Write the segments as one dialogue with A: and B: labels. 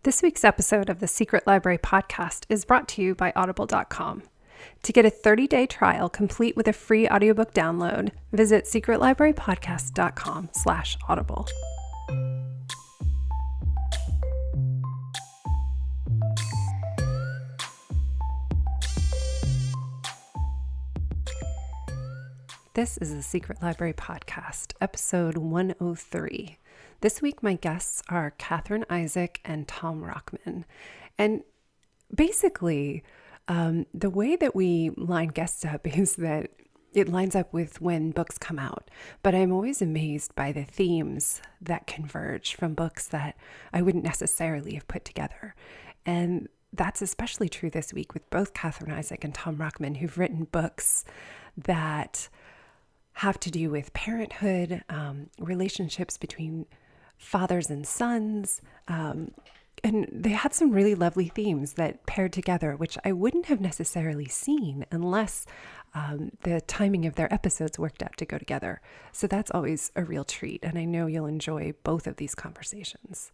A: This week's episode of the Secret Library podcast is brought to you by Audible.com. To get a 30-day trial complete with a free audiobook download, visit secretlibrarypodcast.com/audible. This is the Secret Library podcast, episode 103. This week, my guests are Kathryn Isaac and Tom Rockman. And basically, the way that we line guests up is that it lines up with when books come out. But I'm always amazed by the themes that converge from books that I wouldn't necessarily have put together. And that's especially true this week with both Kathryn Isaac and Tom Rockman, who've written books that have to do with parenthood, relationships between fathers and sons, and they had some really lovely themes that paired together, which I wouldn't have necessarily seen unless the timing of their episodes worked out to go together. So that's always a real treat, and I know you'll enjoy both of these conversations.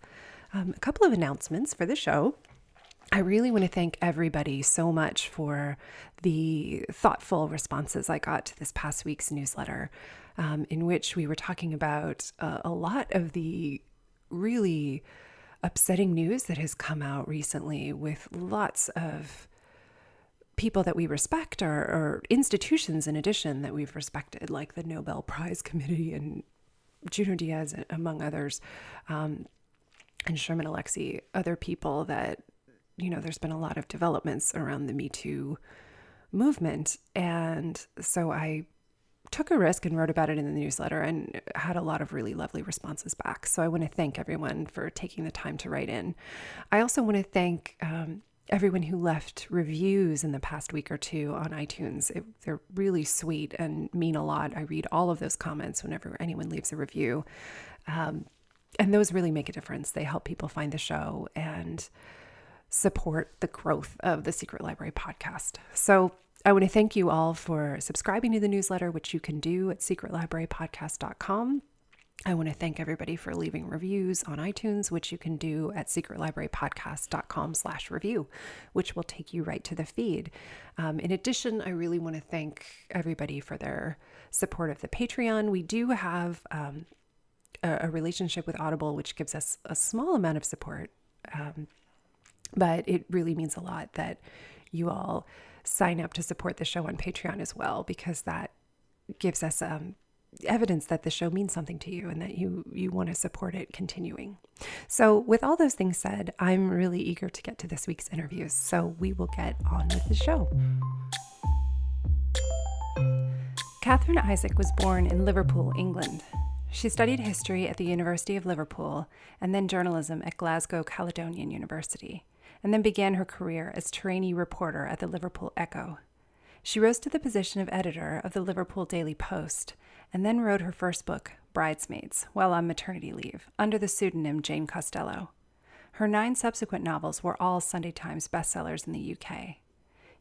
A: A couple of announcements for the show. I really want to thank everybody so much for the thoughtful responses I got to this past week's newsletter, in which we were talking about a lot of the really upsetting news that has come out recently with lots of people that we respect or institutions in addition that we've respected, like the Nobel Prize Committee and Junot Diaz, among others, and Sherman Alexie, other people that, you know, there's been a lot of developments around the Me Too movement. And so I took a risk and wrote about it in the newsletter and had a lot of really lovely responses back. So I want to thank everyone for taking the time to write in. I also want to thank everyone who left reviews in the past week or two on iTunes. They're really sweet and mean a lot. I read all of those comments whenever anyone leaves a review. And those really make a difference. They help people find the show and support the growth of the Secret Library podcast. So I want to thank you all for subscribing to the newsletter, which you can do at secretlibrarypodcast.com. I want to thank everybody for leaving reviews on iTunes, which you can do at secretlibrarypodcast.com/review, which will take you right to the feed. In addition, I really want to thank everybody for their support of the Patreon. We do have a relationship with Audible, which gives us a small amount of support. But it really means a lot that you all sign up to support the show on Patreon as well, because that gives us evidence that the show means something to you and that you want to support it continuing. So with all those things said, I'm really eager to get to this week's interviews. So we will get on with the show. Kathryn Isaac was born in Liverpool, England. She studied history at the University of Liverpool and then journalism at Glasgow Caledonian University, and then began her career as trainee reporter at the Liverpool Echo. She rose to the position of editor of the Liverpool Daily Post, and then wrote her first book, Bridesmaids, while on maternity leave, under the pseudonym Jane Costello. Her 9 subsequent novels were all Sunday Times bestsellers in the UK.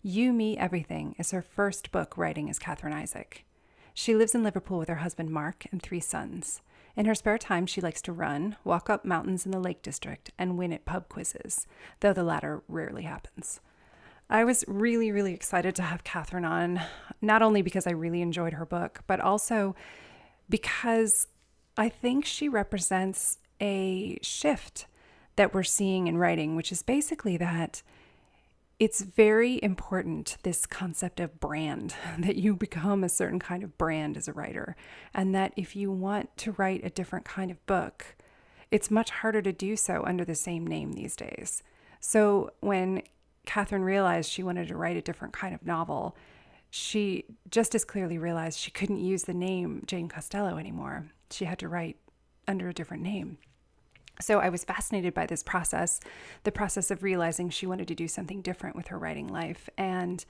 A: You, Me, Everything is her first book writing as Kathryn Isaac. She lives in Liverpool with her husband Mark and 3 sons. In her spare time, she likes to run, walk up mountains in the Lake District, and win at pub quizzes, though the latter rarely happens. I was really, really excited to have Kathryn on, not only because I really enjoyed her book, but also because I think she represents a shift that we're seeing in writing, which is basically that it's very important, this concept of brand, that you become a certain kind of brand as a writer, and that if you want to write a different kind of book, it's much harder to do so under the same name these days. So when Kathryn realized she wanted to write a different kind of novel, she just as clearly realized she couldn't use the name Jane Costello anymore. She had to write under a different name. So I was fascinated by this process, the process of realizing she wanted to do something different with her writing life, and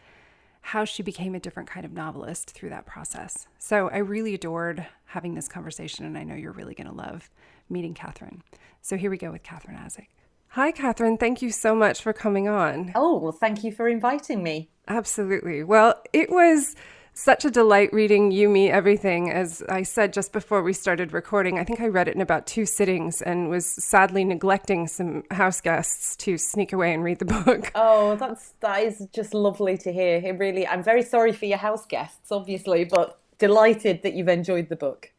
A: how she became a different kind of novelist through that process. So I really adored having this conversation, and I know you're really going to love meeting Kathryn. So here we go with Kathryn Isaac. Hi, Kathryn. Thank you so much for coming on.
B: Oh, well, thank you for inviting me.
A: Absolutely. Well, it was such a delight reading You, Me, Everything. As I said just before we started recording, I think I read it in about 2 sittings and was sadly neglecting some house guests to sneak away and read the book.
B: Oh, that is just lovely to hear. It really, I'm very sorry for your house guests, obviously, but delighted that you've enjoyed the book.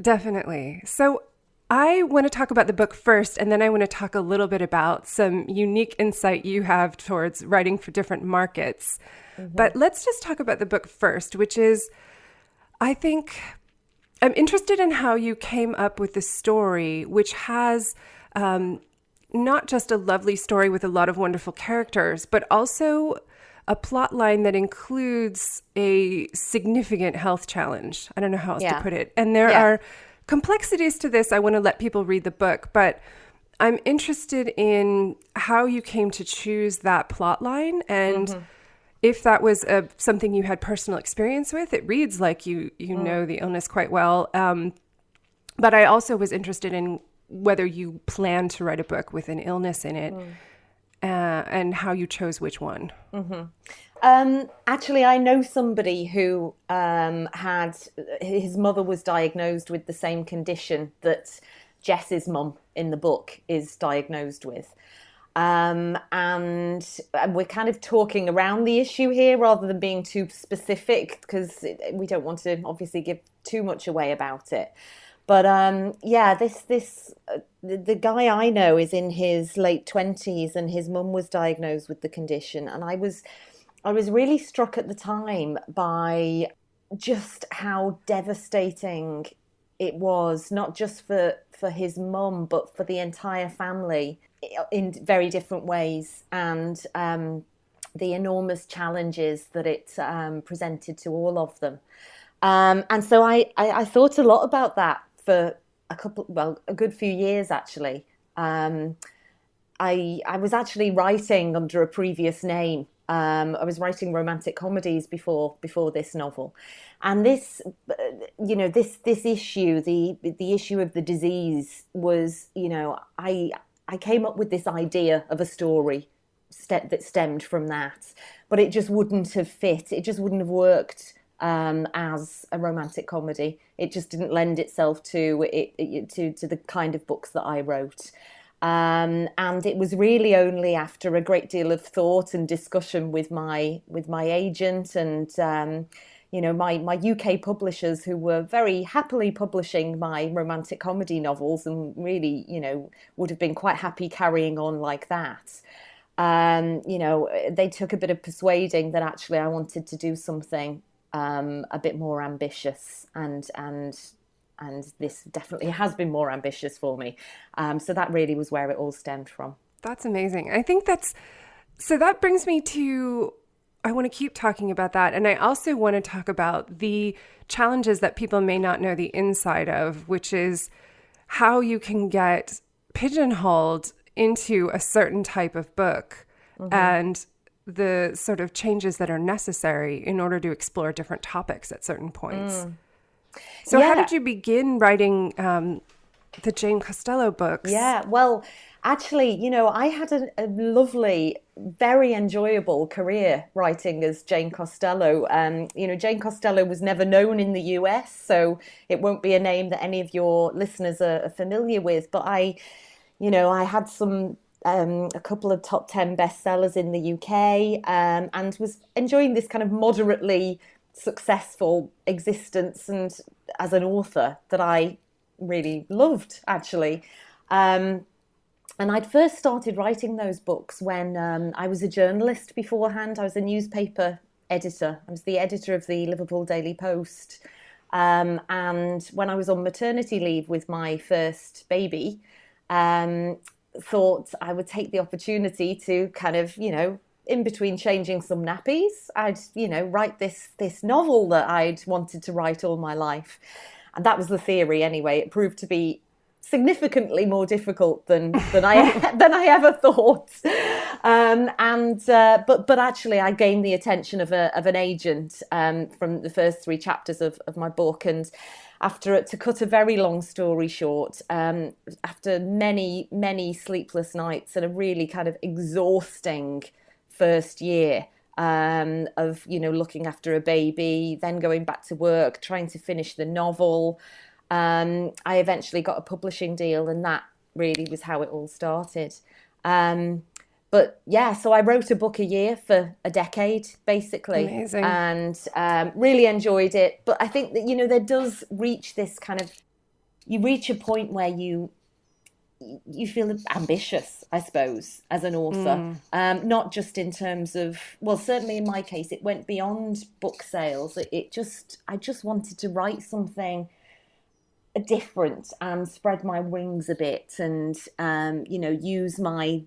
A: Definitely. So I want to talk about the book first, and then I want to talk a little bit about some unique insight you have towards writing for different markets. But let's just talk about the book first, which is, I think, I'm interested in how you came up with the story, which has not just a lovely story with a lot of wonderful characters, but also a plot line that includes a significant health challenge. I don't know how else to put it. And there are complexities to this. I want to let people read the book, but I'm interested in how you came to choose that plot line and if that was something you had personal experience with. It reads like you know the illness quite well. But I also was interested in whether you planned to write a book with an illness in it and how you chose which one.
B: Actually, I know somebody who his mother was diagnosed with the same condition that Jess's mum in the book is diagnosed with. And we're kind of talking around the issue here rather than being too specific because we don't want to obviously give too much away about it. But the guy I know is in his late 20s and his mum was diagnosed with the condition. And I was really struck at the time by just how devastating it was, not just for his mum, but for the entire family in very different ways. And the enormous challenges that it presented to all of them. And so I thought a lot about that for a good few years, actually. I was actually writing under a previous name. I was writing romantic comedies before this novel, and this issue, the issue of the disease was, I came up with this idea of a story that stemmed from that, but it just wouldn't have fit. It just wouldn't have worked as a romantic comedy. It just didn't lend itself to the kind of books that I wrote. And it was really only after a great deal of thought and discussion with my agent and my UK publishers, who were very happily publishing my romantic comedy novels and really would have been quite happy carrying on like that. They took a bit of persuading that actually I wanted to do something a bit more ambitious, and this definitely has been more ambitious for me. So that really was where it all stemmed from.
A: That's amazing. I think so that brings me to, I want to keep talking about that. And I also want to talk about the challenges that people may not know the inside of, which is how you can get pigeonholed into a certain type of book and the sort of changes that are necessary in order to explore different topics at certain points. So how did you begin writing the Jane Costello books?
B: Yeah, well, actually, I had a lovely, very enjoyable career writing as Jane Costello. Jane Costello was never known in the US, so it won't be a name that any of your listeners are familiar with. But I had a couple of top 10 bestsellers in the UK, and was enjoying this kind of moderately successful existence and as an author that I really loved, actually. And I'd first started writing those books when I was a journalist beforehand. I was a newspaper editor. I was the editor of the Liverpool Daily Post. And when I was on maternity leave with my first baby, thought I would take the opportunity to kind of, in between changing some nappies, I'd, write this novel that I'd wanted to write all my life. And that was the theory anyway. It proved to be significantly more difficult than I ever thought. But actually I gained the attention of an agent from the first 3 chapters of my book. And to cut a very long story short, after many, many sleepless nights and a really kind of exhausting first year, of, looking after a baby, then going back to work, trying to finish the novel. I eventually got a publishing deal, and that really was how it all started. But yeah, so I wrote a book a year for a decade, basically.
A: Amazing.
B: And really enjoyed it. But I think that, there does reach this kind of, you reach a point where you feel ambitious, I suppose, as an author. Not just in terms of, well, certainly in my case, it went beyond book sales. I just wanted to write something different and spread my wings a bit, and use my,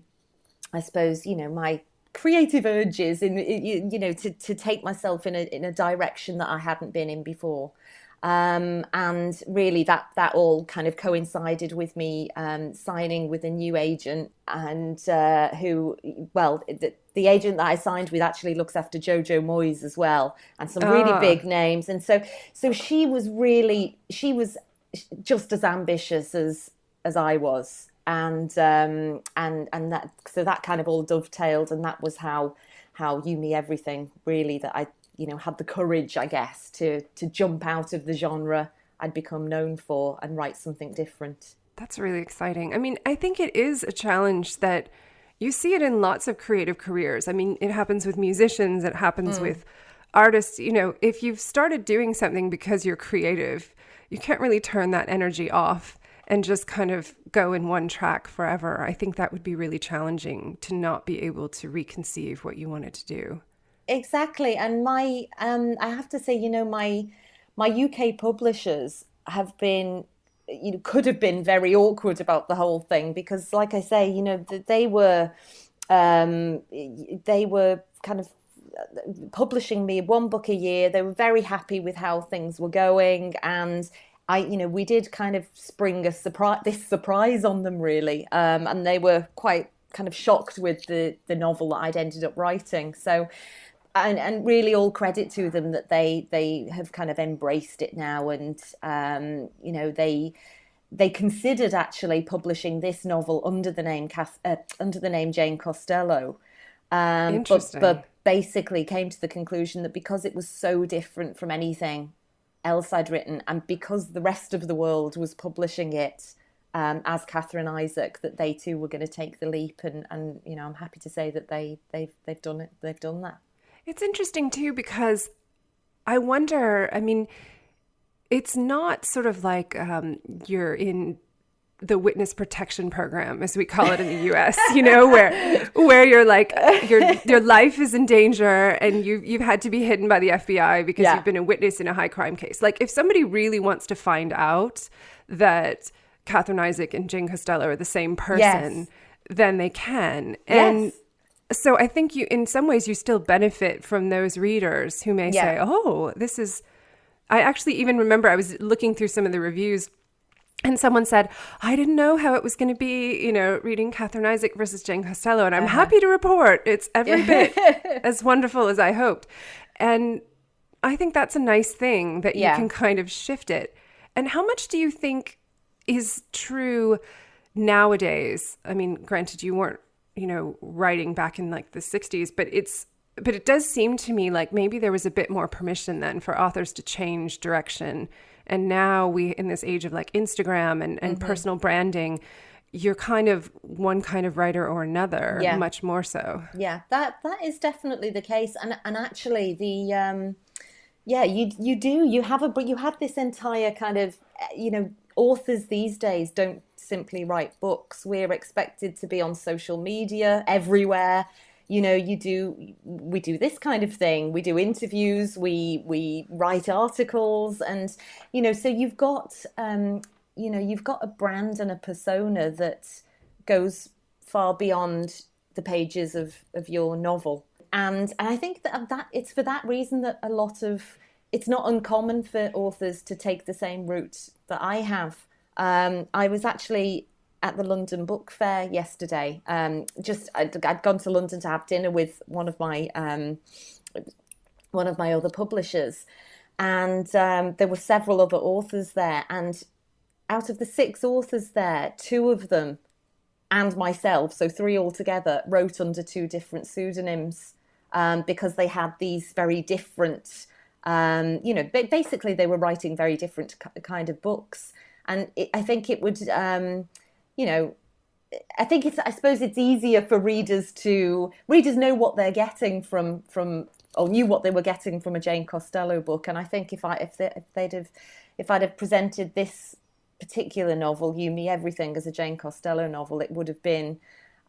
B: I suppose, my creative urges to take myself in a direction that I hadn't been in before. And really that all kind of coincided with me signing with a new agent, and the agent that I signed with actually looks after Jojo Moyes as well, and some really big names. And so she was just as ambitious as I was. And that kind of all dovetailed, and that was how You Me Everything, really, that I had the courage, I guess, to jump out of the genre I'd become known for and write something different.
A: That's really exciting. I mean, I think it is a challenge that you see it in lots of creative careers. I mean, it happens with musicians, it happens with artists. If you've started doing something because you're creative, you can't really turn that energy off and just kind of go in one track forever. I think that would be really challenging to not be able to reconceive what you wanted to do.
B: Exactly. And my, I have to say, my UK publishers have been, could have been very awkward about the whole thing, because, like I say, they were kind of publishing me one book a year. They were very happy with how things were going, and we did kind of spring this surprise on them, really, and they were quite kind of shocked with the novel that I'd ended up writing. So, and really all credit to them that they have kind of embraced it now, and they considered actually publishing this novel under the name Jane Costello,
A: Interesting.
B: but basically came to the conclusion that because it was so different from anything else I'd written, and because the rest of the world was publishing it as Kathryn Isaac, that they too were going to take the leap, and I'm happy to say that they've done it. They've done that.
A: It's interesting too, because I wonder, I mean, it's not sort of like you're in the witness protection program, as we call it in the US, where you're like, your life is in danger and you've had to be hidden by the FBI because you've been a witness in a high crime case. Like, if somebody really wants to find out that Kathryn Isaac and Jane Costello are the same person, then they can. And so I think in some ways you still benefit from those readers who may say, oh, this is, I actually even remember I was looking through some of the reviews, and someone said, I didn't know how it was going to be, reading Kathryn Isaac versus Jane Costello. And I'm happy to report it's every bit as wonderful as I hoped. And I think that's a nice thing, that you can kind of shift it. And how much do you think is true nowadays? I mean, granted, you weren't, writing back in like the 60s, but it does seem to me like maybe there was a bit more permission then for authors to change direction. And now in this age of like Instagram and personal branding, you're kind of one kind of writer or another, much more so. Yeah,
B: that is definitely the case. And actually the, you have this entire kind of, authors these days don't simply write books. We're expected to be on social media everywhere. We do this kind of thing. We do interviews, we write articles, and, so you've got a brand and a persona that goes far beyond the pages of your novel. And I think that it's for that reason that it's not uncommon for authors to take the same route that I have. I was actually at the London Book Fair yesterday. I'd gone to London to have dinner with one of my other publishers, and there were several other authors there. And out of the 6 authors there, 2 of them and myself, so 3 altogether, wrote under 2 different pseudonyms. because they had these very different, basically they were writing very different kind of books. And I think it would, I suppose it's easier for readers know what they're getting from or knew what they were getting from a Jane Costello book. And I think if I'd have presented this particular novel, You Me Everything, as a Jane Costello novel, it would have been,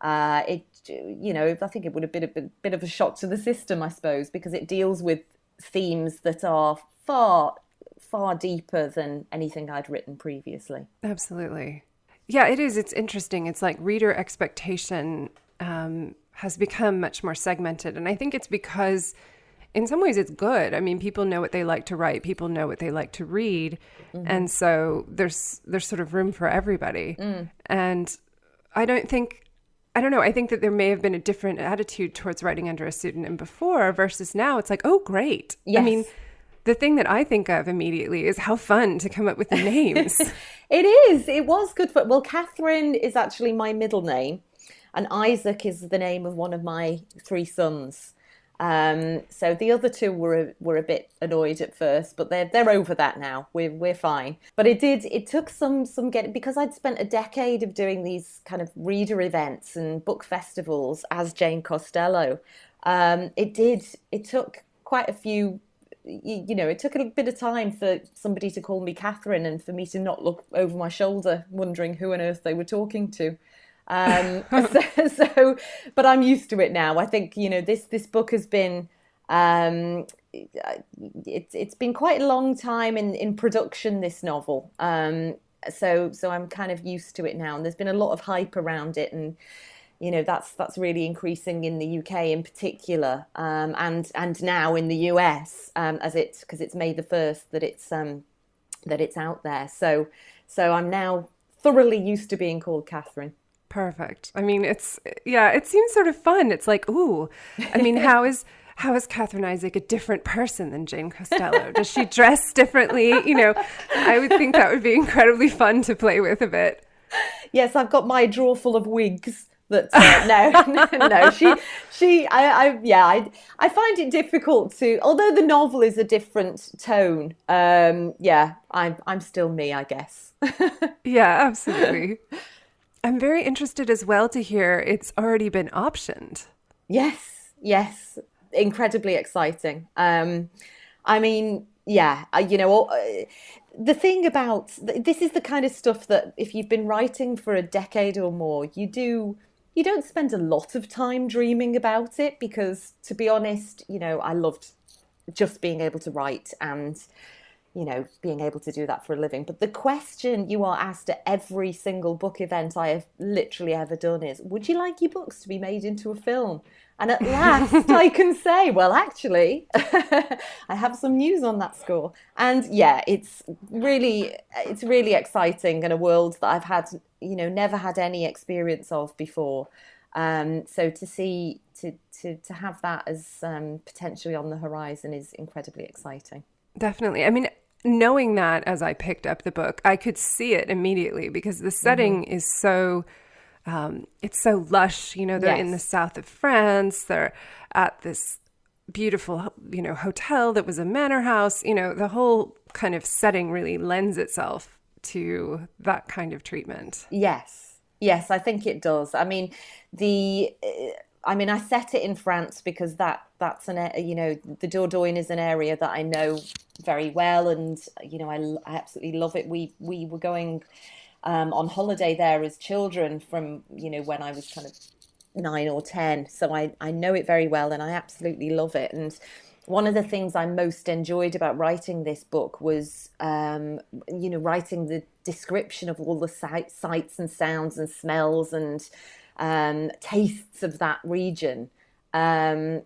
B: I think it would have been a bit of a shock to the system, I suppose, because it deals with themes that are far, far deeper than anything I'd written previously.
A: Absolutely. Yeah, it is. It's interesting. It's like reader expectation has become much more segmented. And I think it's because in some ways it's good. I mean, people know what they like to write. People know what they like to read. Mm-hmm. And so there's sort of room for everybody. And I think that there may have been a different attitude towards writing under a pseudonym before versus now. It's like, oh, great.
B: Yes.
A: I mean, the thing that I think of immediately is how fun to come up with the names.
B: It is. It was good for... Well, Kathryn is actually my middle name, and Isaac is the name of one of my 3 sons. So the other 2 were a bit annoyed at first, but they're over that now. We're fine. But it took some getting, because I'd spent a decade of doing these kind of reader events and book festivals as Jane Costello. It took quite a few. It took a bit of time for somebody to call me Katherine and for me to not look over my shoulder wondering who on earth they were talking to. But I'm used to it now. I think, this book has been, it's been quite a long time in production, this novel. So I'm kind of used to it now, and there's been a lot of hype around it, and that's really increasing in the UK in particular, and now in the US, because it's May the 1st that it's out there. So I'm now thoroughly used to being called Kathryn.
A: Perfect. I mean, it seems sort of fun. It's like, ooh, I mean, how is Kathryn Isaac a different person than Jane Costello? Does she dress differently? I would think that would be incredibly fun to play with a bit.
B: Yes, I've got my drawer full of wigs. That no, I find it difficult to, although the novel is a different tone. I'm still me, I guess.
A: Yeah, absolutely. I'm very interested as well to hear it's already been optioned.
B: Yes, incredibly exciting. The thing about this is the kind of stuff that if you've been writing for a decade or more, you don't spend a lot of time dreaming about it, because, to be honest, I loved just being able to write and, being able to do that for a living. But the question you are asked at every single book event I have literally ever done is, would you like your books to be made into a film? And at last I can say, well, actually, I have some news on that score. And yeah, it's really exciting, in a world that I've had, never had any experience of before. So to have that as potentially on the horizon is incredibly exciting.
A: Definitely. I mean, knowing that as I picked up the book, I could see it immediately, because the setting is so... it's so lush, they're in the south of France, they're at this beautiful, hotel that was a manor house, the whole kind of setting really lends itself to that kind of treatment.
B: Yes, I think it does. I mean, I set it in France because that's the Dordogne is an area that I know very well, and, I absolutely love it. We were going on holiday there as children from, when I was kind of 9 or 10. So I know it very well, and I absolutely love it. And one of the things I most enjoyed about writing this book was, writing the description of all the sights and sounds and smells and tastes of that region. And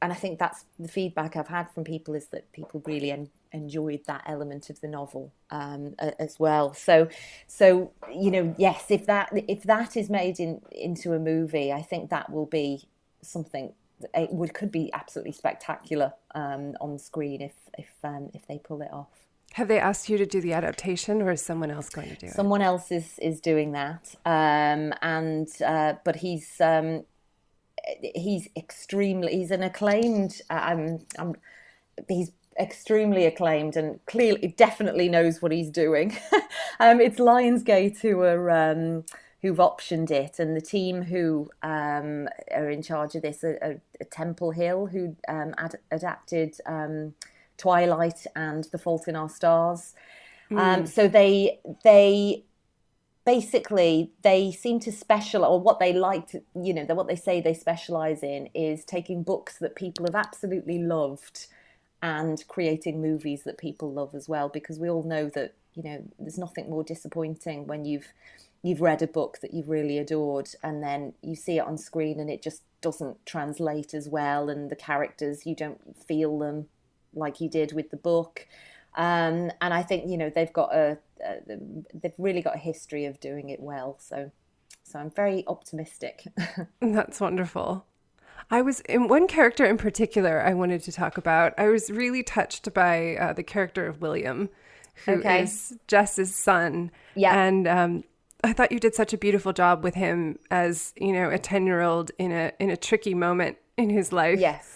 B: I think that's the feedback I've had from people, is that people really enjoyed that element of the novel as well. So yes, if that is made into a movie, I think that will be something that could be absolutely spectacular on screen if they pull it off.
A: Have they asked you to do the adaptation, or is someone else going to do it?
B: Someone else is doing that, but he's he's an acclaimed, he's extremely acclaimed and clearly definitely knows what he's doing. It's Lionsgate who've optioned it, and the team who are in charge of this are Temple Hill, who adapted Twilight and The Fault in Our Stars. So they basically, they seem to specialize, or what they like to, what they say they specialize in is taking books that people have absolutely loved and creating movies that people love as well, because we all know that, there's nothing more disappointing when you've read a book that you've really adored and then you see it on screen and it just doesn't translate as well, and the characters, you don't feel them like you did with the book. And I think, they've really got a history of doing it well. So I'm very optimistic.
A: That's wonderful. I was in one character in particular I wanted to talk about. I was really touched by the character of William, who is Jess's son.
B: Yeah.
A: And I thought you did such a beautiful job with him as, a 10-year-old in a tricky moment in his life.
B: Yes.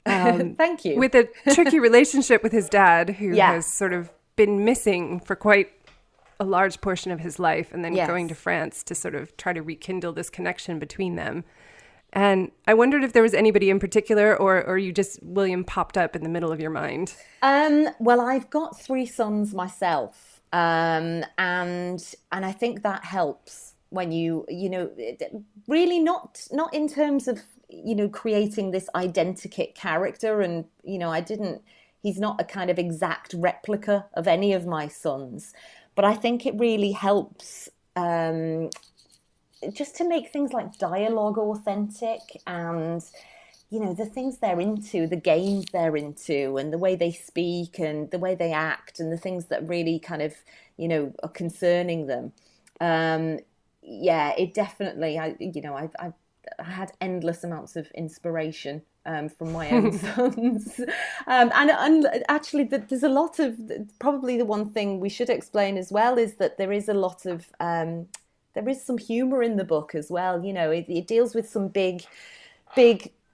B: Thank you.
A: With a tricky relationship with his dad, who has sort of been missing for quite a large portion of his life, and then going to France to sort of try to rekindle this connection between them. And I wondered if there was anybody in particular, or you just, William popped up in the middle of your mind.
B: Well, I've got 3 sons myself, and I think that helps when you really not in terms of creating this identikit character, and he's not a kind of exact replica of any of my sons, but I think it really helps just to make things like dialogue authentic, and the things they're into, the games they're into, and the way they speak and the way they act, and the things that really kind of are concerning them. It definitely, I had endless amounts of inspiration from my own sons. And actually, there's a lot of, probably the one thing we should explain as well is that there is a lot of, there is some humour in the book as well. It deals with some big,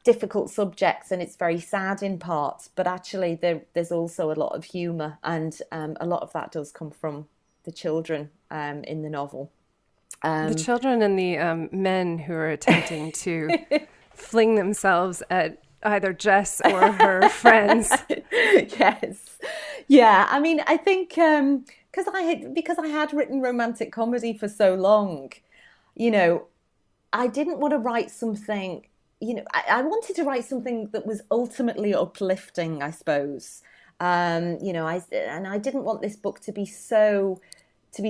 B: difficult subjects, and it's very sad in parts, but actually there's also a lot of humour, and a lot of that does come from the children in the novel.
A: The children and the men who are attempting to fling themselves at either Jess or her friends.
B: Yes. Yeah. I mean, I think because I had written romantic comedy for so long, I didn't want to write something, I wanted to write something that was ultimately uplifting, I suppose. I didn't want this book to be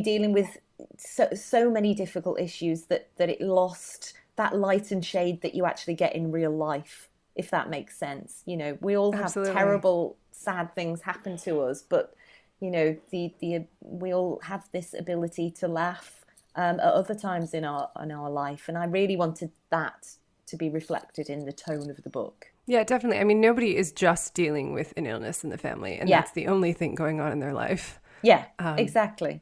B: dealing with so many difficult issues that it lost that light and shade that you actually get in real life, if that makes sense. We all have terrible, sad things happen to us, but we all have this ability to laugh at other times in our life, and I really wanted that to be reflected in the tone of the book.
A: Yeah, definitely. I mean, nobody is just dealing with an illness in the family, and that's the only thing going on in their life.
B: Yeah, exactly.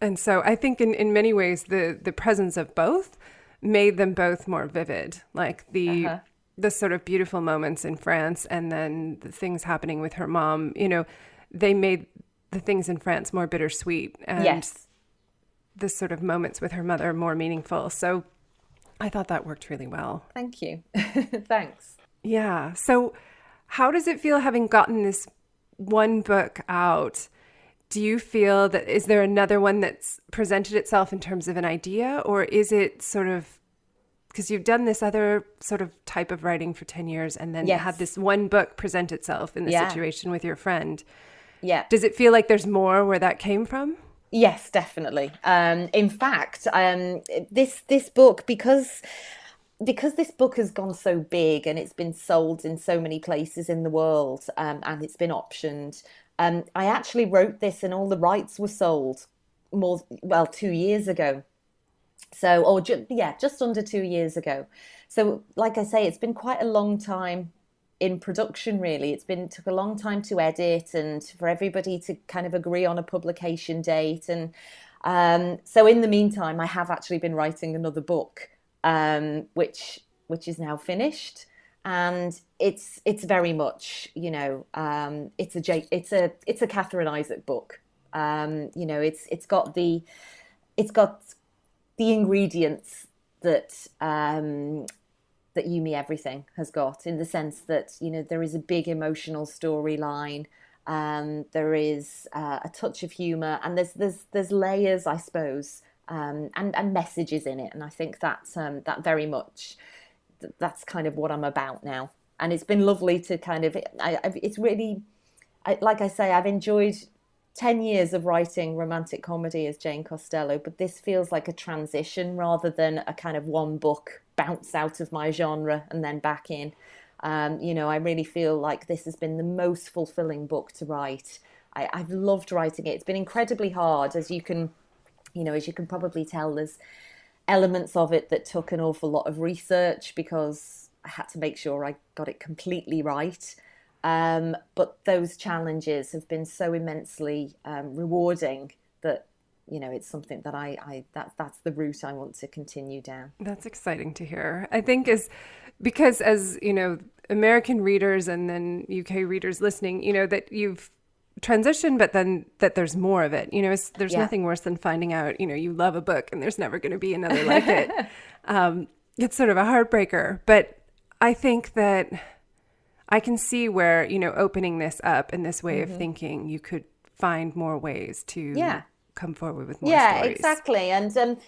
A: And so I think in many ways, the presence of both made them both more vivid, like the sort of beautiful moments in France, and then the things happening with her mom. They made the things in France more bittersweet, and the sort of moments with her mother more meaningful. So I thought that worked really well.
B: Thank you. Thanks.
A: Yeah. So how does it feel having gotten this one book out? Do you feel that, is there another one that's presented itself in terms of an idea, or is it sort of, because you've done this other sort of type of writing for 10 years and then had this one book present itself in the situation with your friend?
B: Yeah.
A: Does it feel like there's more where that came from?
B: Yes, definitely. In fact, this book, because this book has gone so big and it's been sold in so many places in the world, and it's been optioned, I actually wrote this and all the rights were sold 2 years ago. So, just under 2 years ago. So, like I say, it's been quite a long time in production, really. Took a long time to edit and for everybody to kind of agree on a publication date. And so in the meantime, I have actually been writing another book, which which is now finished, and it's very much, it's a Kathryn Isaac book. It's got the ingredients that that You Me Everything has got, in the sense that there is a big emotional storyline. There is a touch of humour, and there's layers, I suppose, and messages in it. And I think that very much, that's kind of what I'm about now. And it's been lovely to kind of, it's really, like I say, I've enjoyed 10 years of writing romantic comedy as Jane Costello, but this feels like a transition rather than a kind of one book bounce out of my genre and then back in. I really feel like this has been the most fulfilling book to write. I've loved writing it. It's been incredibly hard, as you can probably tell. There's elements of it that took an awful lot of research, because I had to make sure I got it completely right. But those challenges have been so immensely rewarding that it's something that that's the route I want to continue down.
A: That's exciting to hear. I think because as American readers and then UK readers listening, that you've transitioned, but then that there's more of it. There's nothing worse than finding out you love a book and there's never going to be another like it. It's sort of a heartbreaker, but I think that I can see where, opening this up in this way of thinking, you could find more ways to come forward with more stories.
B: Exactly. And don't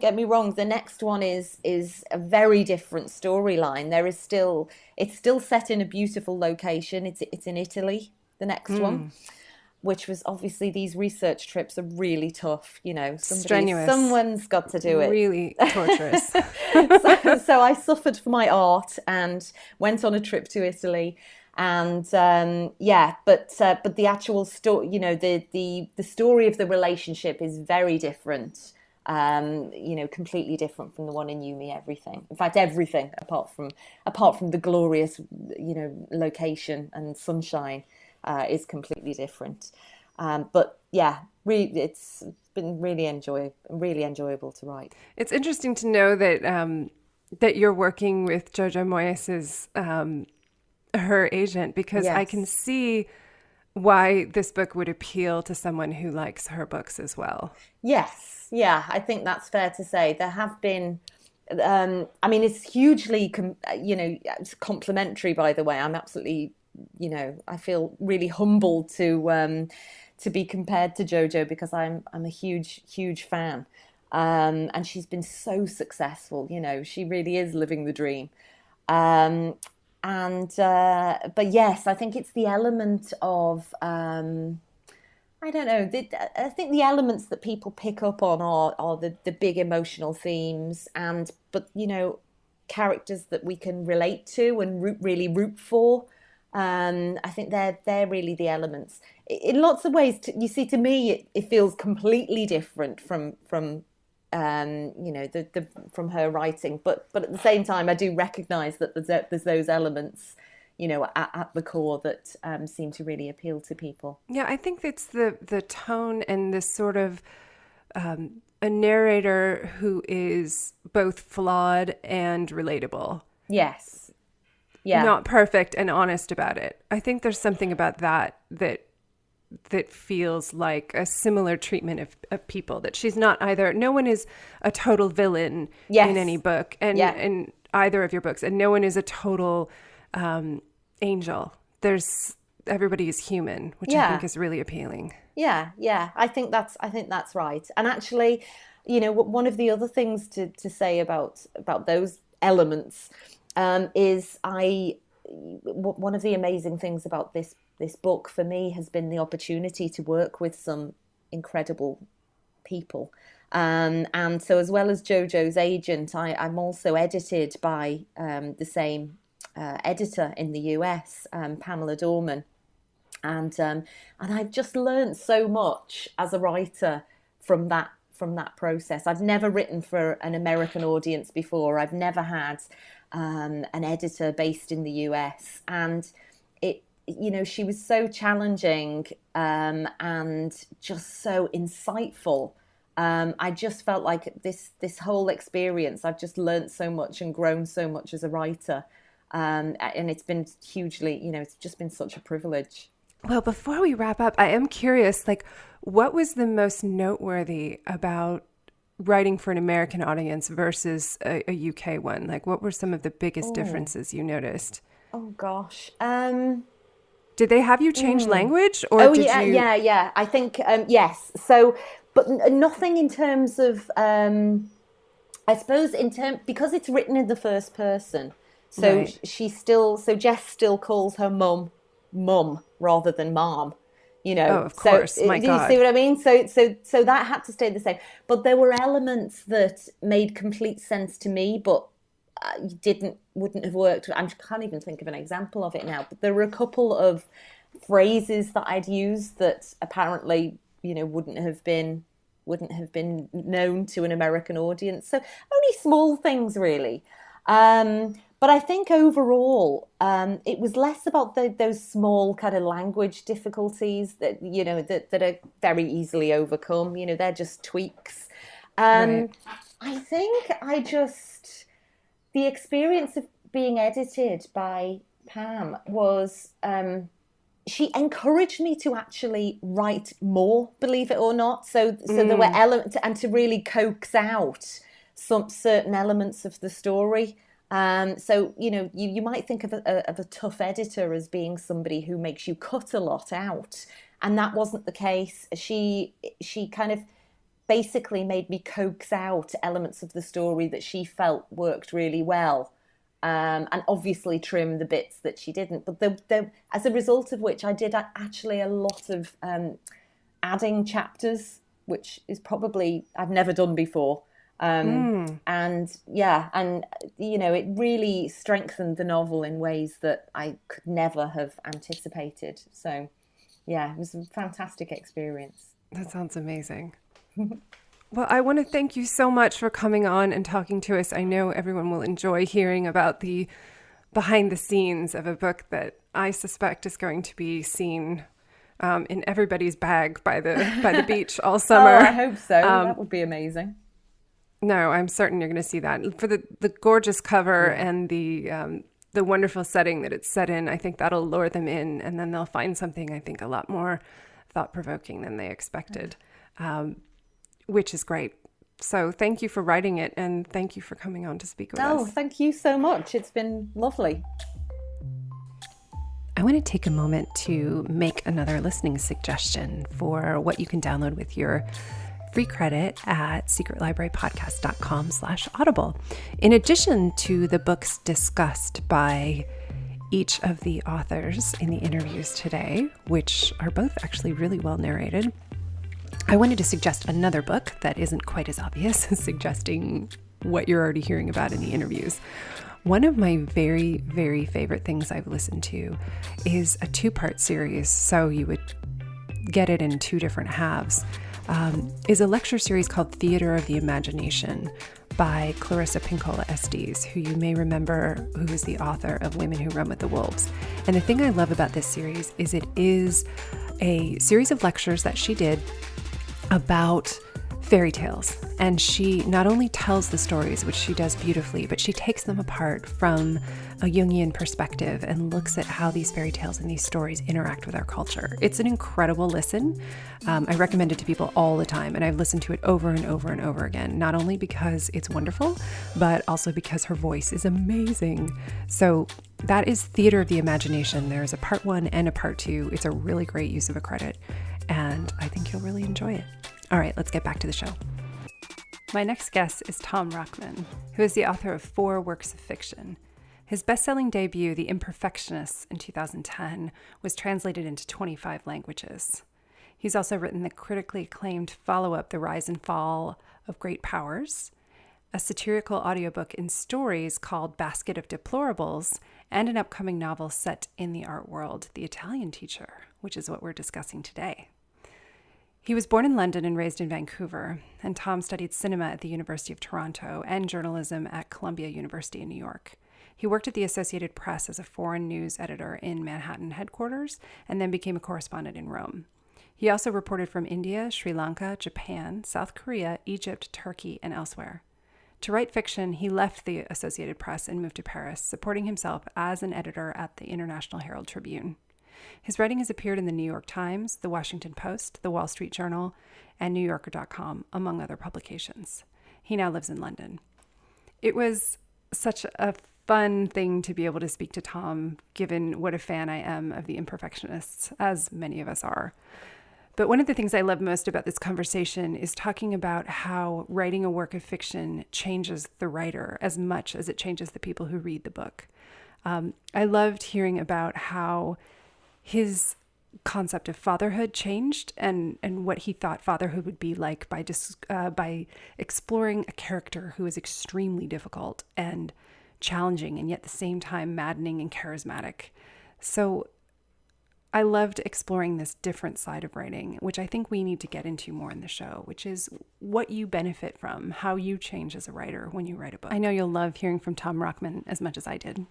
B: get me wrong, the next one is a very different storyline. It's still set in a beautiful location. It's in Italy, the next one, which was, obviously, these research trips are really tough.
A: Strenuous.
B: Someone's got to do it.
A: Really torturous.
B: So I suffered for my art and went on a trip to Italy. And but the actual story, the story of the relationship is very different. Completely different from the one in You Me Everything. In fact, everything apart from the glorious, location and sunshine, is completely different. But yeah, really, it's been really enjoyable to write.
A: It's interesting to know that that you're working with Jojo Moyes's her agent, because I can see why this book would appeal to someone who likes her books as well.
B: Yes, yeah, I think that's fair to say. There have been, it's hugely, it's complimentary, by the way. I'm absolutely, I feel really humbled to be compared to Jojo, because I'm a huge fan. And she's been so successful, she really is living the dream. But yes, I think it's the element of, I don't know, I think the elements that people pick up on are the big emotional themes, but characters that we can relate to and really root for. I think they're really the elements. In lots of ways, you see, to me, it feels completely different from from her writing, but at the same time, I do recognise that there's those elements, at the core that seem to really appeal to people.
A: Yeah, I think it's the tone and this sort of a narrator who is both flawed and relatable.
B: Yes. Yeah.
A: Not perfect and honest about it. I think there's something about that feels like a similar treatment of people, that she's not either. No one is a total villain in any book, and in either of your books, and no one is a total angel. Everybody is human, which I think is really appealing.
B: Yeah. I think that's right. And actually, one of the other things to say about those elements is one of the amazing things about this book for me has been the opportunity to work with some incredible people. And so, as well as Jojo's agent, I'm also edited by the same editor in the US, Pamela Dorman. And I've just learned so much as a writer from that process. I've never written for an American audience before. I've never had an editor based in the US, and she was so challenging and just so insightful. I just felt like this whole experience, I've just learned so much and grown so much as a writer. And it's been hugely, it's just been such a privilege.
A: Well, before we wrap up, I am curious, like, what was the most noteworthy about writing for an American audience versus a UK one? Like, what were some of the biggest differences you noticed?
B: Oh gosh.
A: Did they have you change language, or
B: Oh
A: did
B: yeah,
A: you?
B: yeah. I think yes. So, but nothing in terms of. I suppose because it's written in the first person. So
A: Right.
B: Jess still calls her mum rather than mom.
A: Oh, of
B: So
A: course. My
B: do you see
A: God.
B: what I mean? So that had to stay the same. But there were elements that made complete sense to me, but wouldn't have worked. I can't even think of an example of it now. But there were a couple of phrases that I'd used that apparently wouldn't have been known to an American audience. So only small things really. But I think overall, it was less about those small kind of language difficulties that that are very easily overcome. They're just tweaks.
A: Right.
B: I think the experience of being edited by Pam was she encouraged me to actually write more, believe it or not. So there were elements, and to really coax out some certain elements of the story. So you might think of a tough editor as being somebody who makes you cut a lot out, and that wasn't the case. She kind of basically made me coax out elements of the story that she felt worked really well. And obviously trim the bits that she didn't. But as a result of which, I did actually a lot of adding chapters, which is probably I've never done before. And yeah, and it really strengthened the novel in ways that I could never have anticipated. So yeah, it was a fantastic experience.
A: That sounds amazing. Well, I want to thank you so much for coming on and talking to us. I know everyone will enjoy hearing about the behind the scenes of a book that I suspect is going to be seen in everybody's bag by the beach all summer.
B: Oh, I hope so. That would be amazing.
A: No, I'm certain you're going to see that. For the gorgeous cover and the wonderful setting that it's set in, I think that'll lure them in, and then they'll find something, I think, a lot more thought-provoking than they expected. Which is great. So thank you for writing it, and thank you for coming on to speak with us.
B: Oh, thank you so much. It's been lovely.
A: I want to take a moment to make another listening suggestion for what you can download with your free credit at secretlibrarypodcast.com/audible. In addition to the books discussed by each of the authors in the interviews today, which are both actually really well narrated, I wanted to suggest another book that isn't quite as obvious as suggesting what you're already hearing about in the interviews. One of my very, very favorite things I've listened to is a 2-part series, so you would get it in 2 different halves, is a lecture series called Theater of the Imagination by Clarissa Pinkola Estes, who you may remember, who is the author of Women Who Run with the Wolves. And the thing I love about this series is it is a series of lectures that she did about fairy tales. And she not only tells the stories, which she does beautifully, but she takes them apart from a Jungian perspective and looks at how these fairy tales and these stories interact with our culture. It's an incredible listen. I recommend it to people all the time, and I've listened to it over and over and over again, not only because it's wonderful, but also because her voice is amazing. So that is Theater of the Imagination. There's a part 1 and a part 2. It's a really great use of a credit, and I think you'll really enjoy it. All right, let's get back to the show. My next guest is Tom Rockman, who is the author of 4 works of fiction. His best-selling debut, The Imperfectionists, in 2010, was translated into 25 languages. He's also written the critically acclaimed follow-up, The Rise and Fall of Great Powers, a satirical audiobook in stories called Basket of Deplorables, and an upcoming novel set in the art world, The Italian Teacher, which is what we're discussing today. He was born in London and raised in Vancouver, and Tom studied cinema at the University of Toronto and journalism at Columbia University in New York. He worked at the Associated Press as a foreign news editor in Manhattan headquarters and then became a correspondent in Rome. He also reported from India, Sri Lanka, Japan, South Korea, Egypt, Turkey, and elsewhere. To write fiction, he left the Associated Press and moved to Paris, supporting himself as an editor at the International Herald Tribune. His writing has appeared in the New York Times, the Washington Post, the Wall Street Journal, and NewYorker.com, among other publications. He now lives in London. It was such a fun thing to be able to speak to Tom, given what a fan I am of the Imperfectionists, as many of us are. But one of the things I love most about this conversation is talking about how writing a work of fiction changes the writer as much as it changes the people who read the book. I loved hearing about how his concept of fatherhood changed and what he thought fatherhood would be like by exploring a character who is extremely difficult and challenging and yet at the same time maddening and charismatic. So I loved exploring this different side of writing, which I think we need to get into more in the show, which is what you benefit from, how you change as a writer when you write a book. I know you'll love hearing from Tom Rockman as much as I did.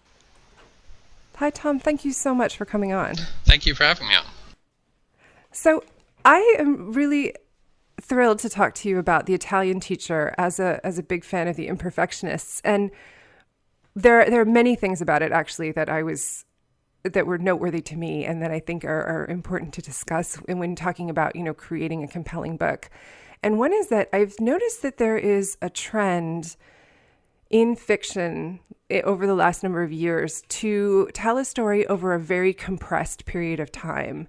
A: Hi, Tom. Thank you so much for coming on.
C: Thank you for having me on.
A: So I am really thrilled to talk to you about The Italian Teacher as a big fan of the Imperfectionists. And there are many things about it, actually, that were noteworthy to me and that I think are important to discuss when talking about, creating a compelling book. And one is that I've noticed that there is a trend in fiction over the last number of years to tell a story over a very compressed period of time.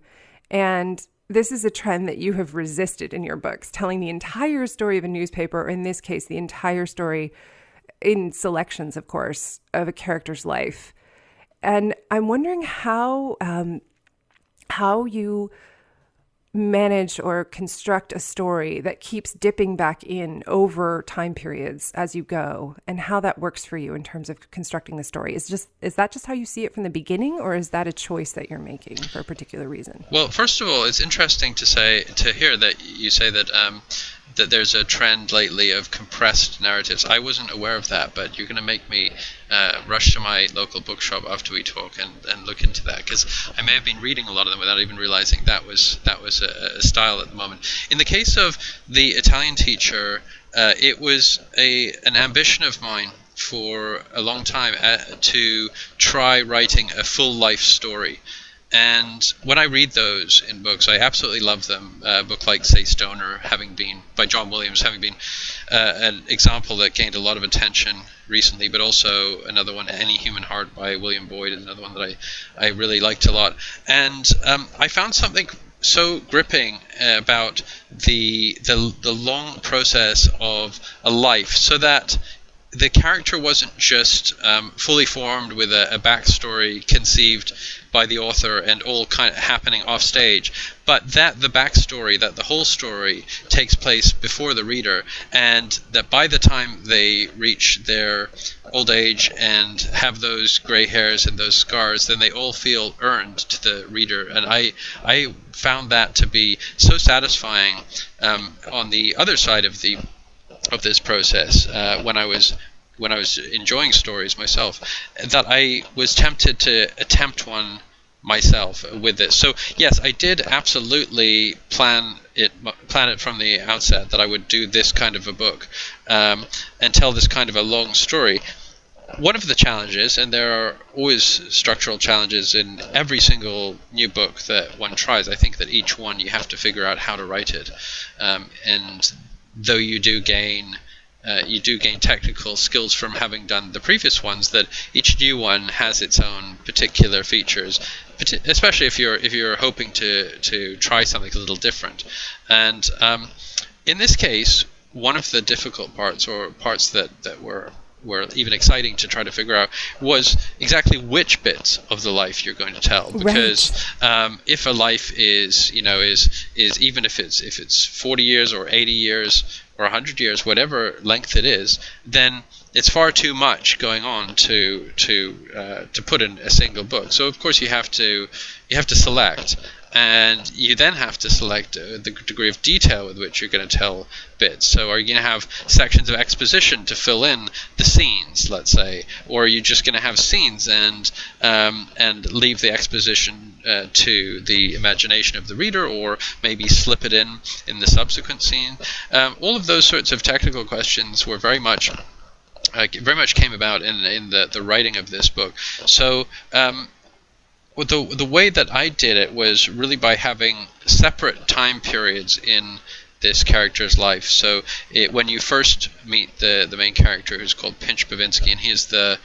A: And this is a trend that you have resisted in your books, telling the entire story of a newspaper, or in this case, the entire story in selections, of course, of a character's life. And I'm wondering how you manage or construct a story that keeps dipping back in over time periods as you go, and how that works for you in terms of constructing the story. Is that just how you see it from the beginning, or is that a choice that you're making for a particular reason?
C: Well, first of all, it's interesting to hear that you say that that there's a trend lately of compressed narratives. I wasn't aware of that, but you're going to make me rush to my local bookshop after we talk and look into that, because I may have been reading a lot of them without even realizing that was a style at the moment. In the case of The Italian Teacher, it was an ambition of mine for a long time to try writing a full life story. And when I read those in books, I absolutely love them. A book like, say, Stoner, by John Williams, having been an example that gained a lot of attention recently, but also another one, Any Human Heart by William Boyd, is another one that I really liked a lot. And I found something so gripping about the long process of a life, so that the character wasn't just fully formed with a backstory conceived by the author and all kind of happening off stage, but that the backstory, that the whole story takes place before the reader, and that by the time they reach their old age and have those gray hairs and those scars, then they all feel earned to the reader. And I found that to be so satisfying on the other side of this process when I was enjoying stories myself, that I was tempted to attempt one myself with this. So yes, I did absolutely plan it from the outset that I would do this kind of a book and tell this kind of a long story. One of the challenges, and there are always structural challenges in every single new book that one tries, I think that each one you have to figure out how to write it, and though you do gain technical skills from having done the previous ones, that each new one has its own particular features, especially if you're hoping to try something a little different. And in this case, one of the difficult parts, or parts that were even exciting to try to figure out, was exactly which bits of the life you're going to tell. Because if a life is even if it's 40 years or 80 years or 100 years, whatever length it is, then it's far too much going on to put in a single book. So of course you have to select, and you then have to select the degree of detail with which you're going to tell bits. So are you going to have sections of exposition to fill in the scenes, let's say, or are you just going to have scenes and leave the exposition to the imagination of the reader, or maybe slip it in the subsequent scene. All of those sorts of technical questions were very much came about in the writing of this book. So the way that I did it was really by having separate time periods in this character's life. So when you first meet the main character, who's called Pinch Bavinsky, and he's the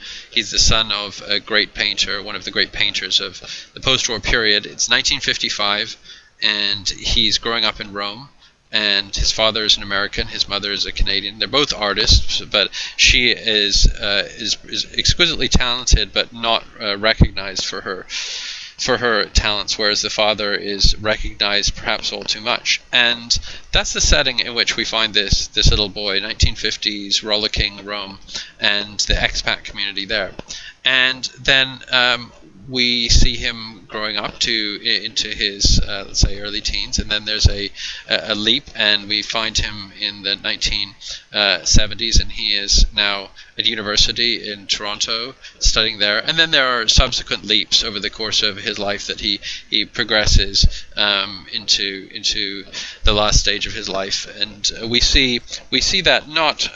C: son of a great painter, one of the great painters of the post-war period. It's 1955, and he's growing up in Rome. And his father is an American, his mother is a Canadian. They're both artists, but she is exquisitely talented, but not recognized for her talents, whereas the father is recognized perhaps all too much. And that's the setting in which we find this little boy, 1950s rollicking Rome, and the expat community there. And then we see him growing up into his let's say early teens, and then there's a leap, and we find him in the 1970s, and he is now at university in Toronto studying there. And then there are subsequent leaps over the course of his life that he progresses into the last stage of his life, and we see that not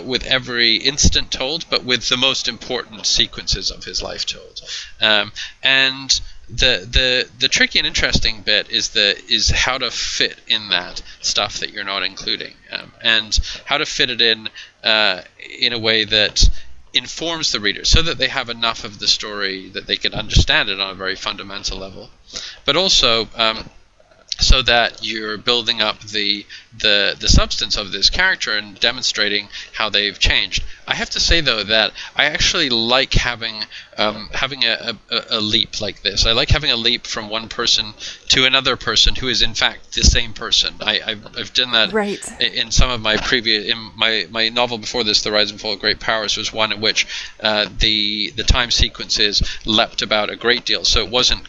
C: with every instant told, but with the most important sequences of his life told. And the tricky and interesting bit is how to fit in that stuff that you're not including, and how to fit it in a way that informs the reader, so that they have enough of the story that they can understand it on a very fundamental level, but also so that you're building up the substance of this character and demonstrating how they've changed. I have to say, though, that I actually like having a leap like this. I like having a leap from one person to another person who is in fact the same person. I've done that in some of my previous, in my novel before this, The Rise and Fall of Great Powers, was one in which the time sequences leapt about a great deal. So it wasn't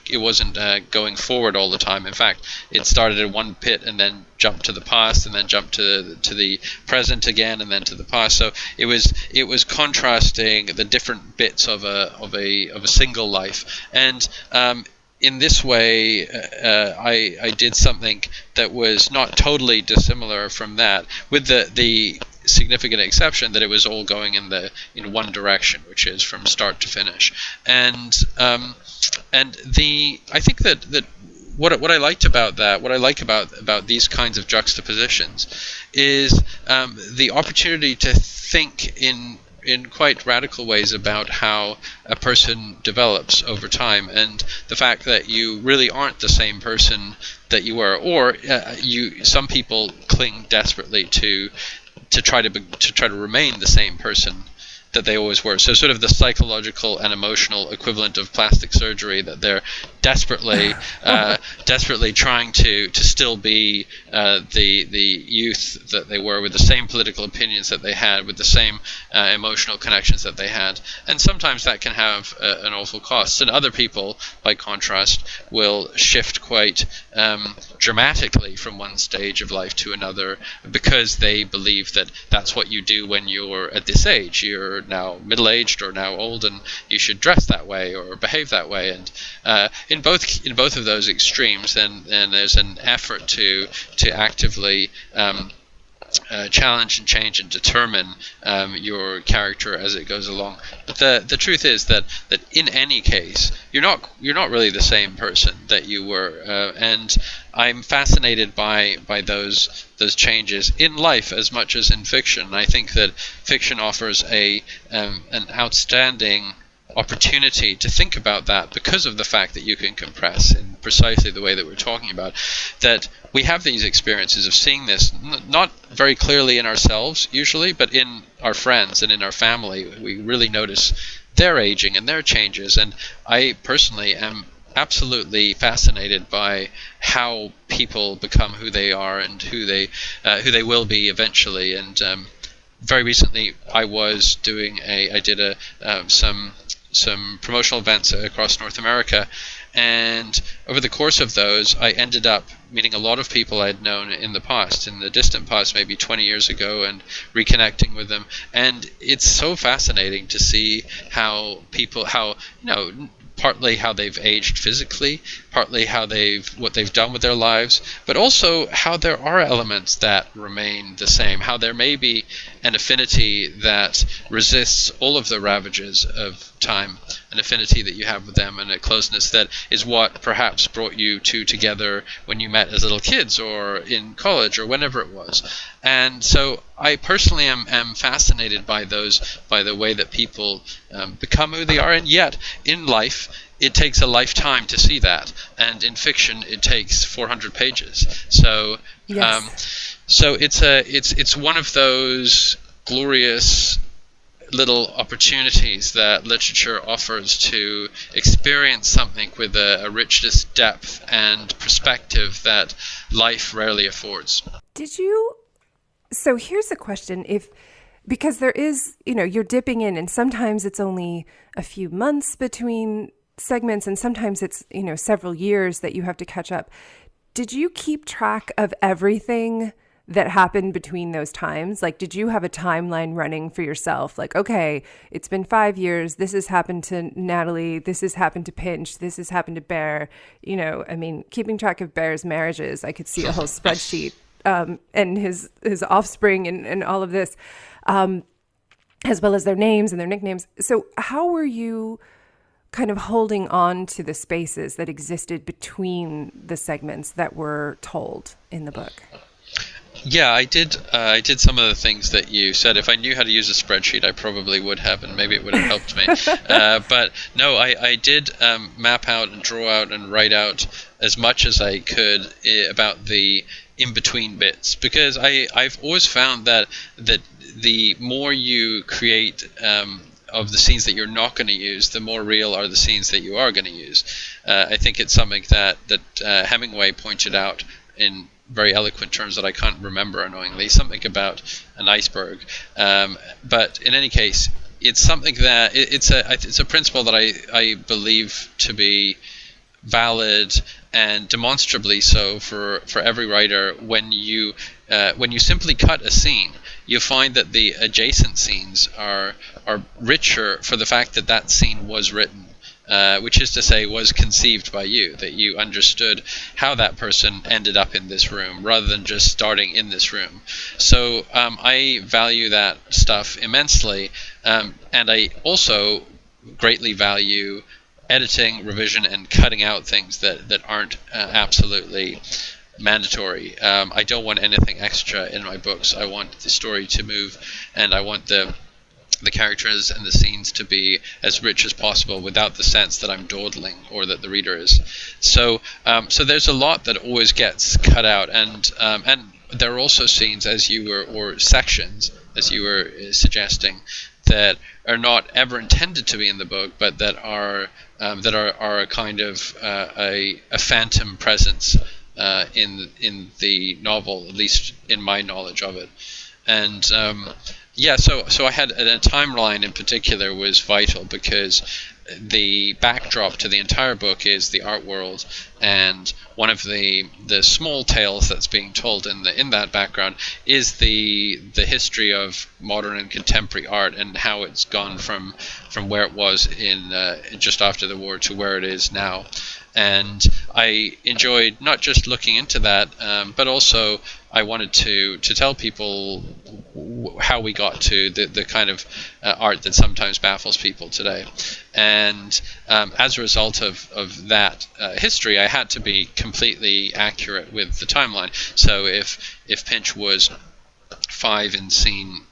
C: going forward all the time. In fact, it started in one pit and then jumped to the past, and then jumped to the present again, and then to the past. So it was contrasting the different bits of a single life. And in this way, I did something that was not totally dissimilar from that, with the significant exception that it was all going in one direction, which is from start to finish. And I think that what I liked about that, what I like about these kinds of juxtapositions, is the opportunity to think in quite radical ways about how a person develops over time, and the fact that you really aren't the same person that you were, or some people cling desperately to try to remain the same person that they always were. So sort of the psychological and emotional equivalent of plastic surgery, that they're desperately trying to still be the youth that they were, with the same political opinions that they had, with the same emotional connections that they had. And sometimes that can have an awful cost. And other people, by contrast, will shift quite dramatically from one stage of life to another, because they believe that that's what you do when you're at this age. You're now middle-aged or now old, and you should dress that way or behave that way. And in both of those extremes, then there's an effort to actively challenge and change and determine your character as it goes along. But the truth is that in any case, you're not really the same person that you were, and I'm fascinated by those changes in life as much as in fiction. I think that fiction offers an outstanding opportunity to think about that, because of the fact that you can compress in precisely the way that we're talking about, that we have these experiences of seeing this not very clearly in ourselves usually, but in our friends and in our family. We really notice their aging and their changes, and I personally am absolutely fascinated by how people become who they are and who they will be eventually. And very recently I did some promotional events across North America, and over the course of those I ended up meeting a lot of people I'd known in the distant past, maybe 20 years ago, and reconnecting with them. And it's so fascinating to see how people, partly how they've aged physically, partly what they've done with their lives, but also how there are elements that remain the same, how there may be an affinity that resists all of the ravages of time, an affinity that you have with them, and a closeness that is what perhaps brought you two together when you met as little kids or in college or whenever it was. And so I personally am fascinated by the way that people become who they are, and yet in life it takes a lifetime to see that, and in fiction it takes 400 pages. So
A: Yes.
C: so it's one of those glorious little opportunities that literature offers to experience something with a richness, depth, and perspective that life rarely affords.
A: So here's a question. Because there is, you're dipping in, and sometimes it's only a few months between segments, and sometimes it's, several years that you have to catch up. Did you keep track of everything that happened between those times? Like, did you have a timeline running for yourself? Like, okay, it's been 5 years. This has happened to Natalie. This has happened to Pinch. This has happened to Bear. Keeping track of Bear's marriages, I could see a whole spreadsheet, and his offspring and all of this, as well as their names and their nicknames. So how were you kind of holding on to the spaces that existed between the segments that were told in the book?
C: Yeah, I did some of the things that you said. If I knew how to use a spreadsheet, I probably would have, and maybe it would have helped me. But no, I did map out and draw out and write out as much as I could about the in-between bits, because I've always found that the more you create of the scenes that you're not going to use, the more real are the scenes that you are going to use. I think it's something that Hemingway pointed out in very eloquent terms that I can't remember, annoyingly, something about an iceberg. But in any case, it's something that it's a principle that I believe to be valid and demonstrably so for every writer. When you simply cut a scene, you find that the adjacent scenes are richer for the fact that scene was written. Which is to say, was conceived by you, that you understood how that person ended up in this room rather than just starting in this room. So I value that stuff immensely, and I also greatly value editing, revision, and cutting out things that aren't absolutely mandatory. I don't want anything extra in my books. I want the story to move, and I want the characters and the scenes to be as rich as possible without the sense that I'm dawdling or that the reader is. So there's a lot that always gets cut out, and there are also scenes, or sections, as you were suggesting, that are not ever intended to be in the book, but that are a kind of a phantom presence in the novel, at least in my knowledge of it. And so I had a timeline in particular was vital, because the backdrop to the entire book is the art world, and one of the small tales that's being told in that background is the history of modern and contemporary art, and how it's gone from where it was in just after the war to where it is now. And I enjoyed not just looking into that, but also I wanted to tell people how we got to the kind of art that sometimes baffles people today. And as a result of that history, I had to be completely accurate with the timeline. So if Pinch was 5 in scene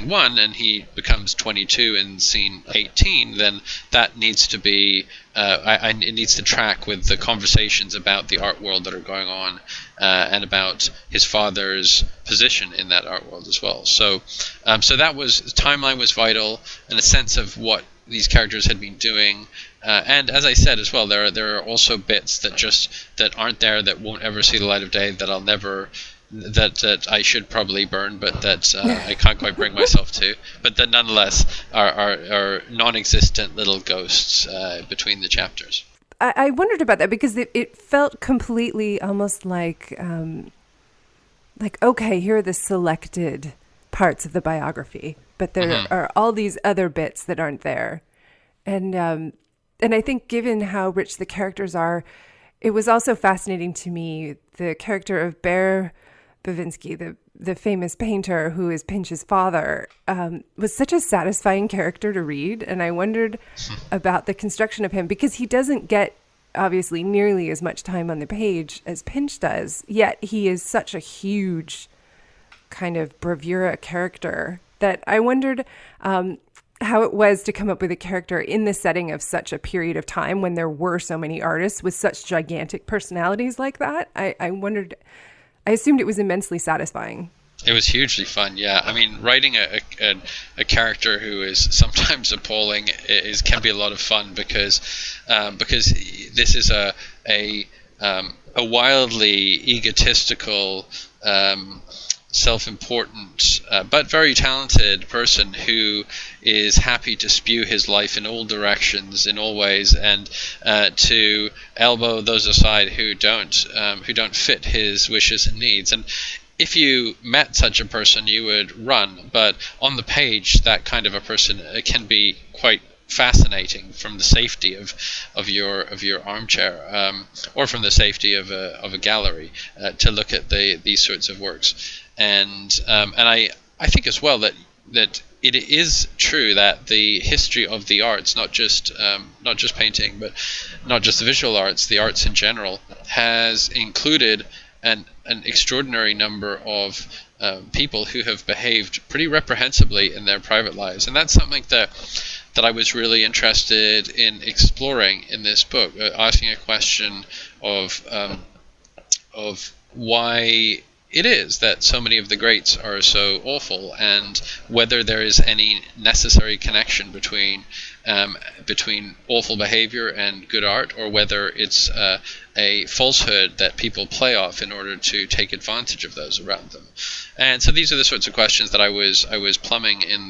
C: 1 and he becomes 22 in scene 18, then that needs to be it needs to track with the conversations about the art world that are going on, and about his father's position in that art world as well. So timeline was vital, and a sense of what these characters had been doing. And as I said as well, there are also bits that aren't there, that won't ever see the light of day, that I'll never, that I should probably burn, but that I can't quite bring myself to, but that nonetheless are non-existent little ghosts between the chapters.
A: I wondered about that, because it felt completely almost like okay, here are the selected parts of the biography, but there are all these other bits that aren't there. And I think given how rich the characters are, it was also fascinating to me, the character of Bear Bavinsky, the famous painter who is Pinch's father, was such a satisfying character to read. And I wondered about the construction of him, because he doesn't get obviously nearly as much time on the page as Pinch does, yet he is such a huge kind of bravura character that I wondered how it was to come up with a character in the setting of such a period of time when there were so many artists with such gigantic personalities like that. I wondered, I assumed it was immensely satisfying.
C: It was hugely fun, yeah. I mean, writing a character who is sometimes appalling can be a lot of fun because this is a wildly egotistical, self-important, but very talented person who is happy to spew his life in all directions, in all ways, and to elbow those aside who don't fit his wishes and needs. And if you met such a person, you would run. But on the page, that kind of a person can be quite fascinating from the safety of your armchair, or from the safety of a gallery, to look at these sorts of works. And I think as well that it is true that the history of the arts, not just painting, but not just the visual arts, the arts in general, has included an extraordinary number of people who have behaved pretty reprehensibly in their private lives, and that's something that I was really interested in exploring in this book, asking a question of why it is that so many of the greats are so awful, and whether there is any necessary connection between awful behavior and good art, or whether it's a falsehood that people play off in order to take advantage of those around them. And so these are the sorts of questions that I was plumbing in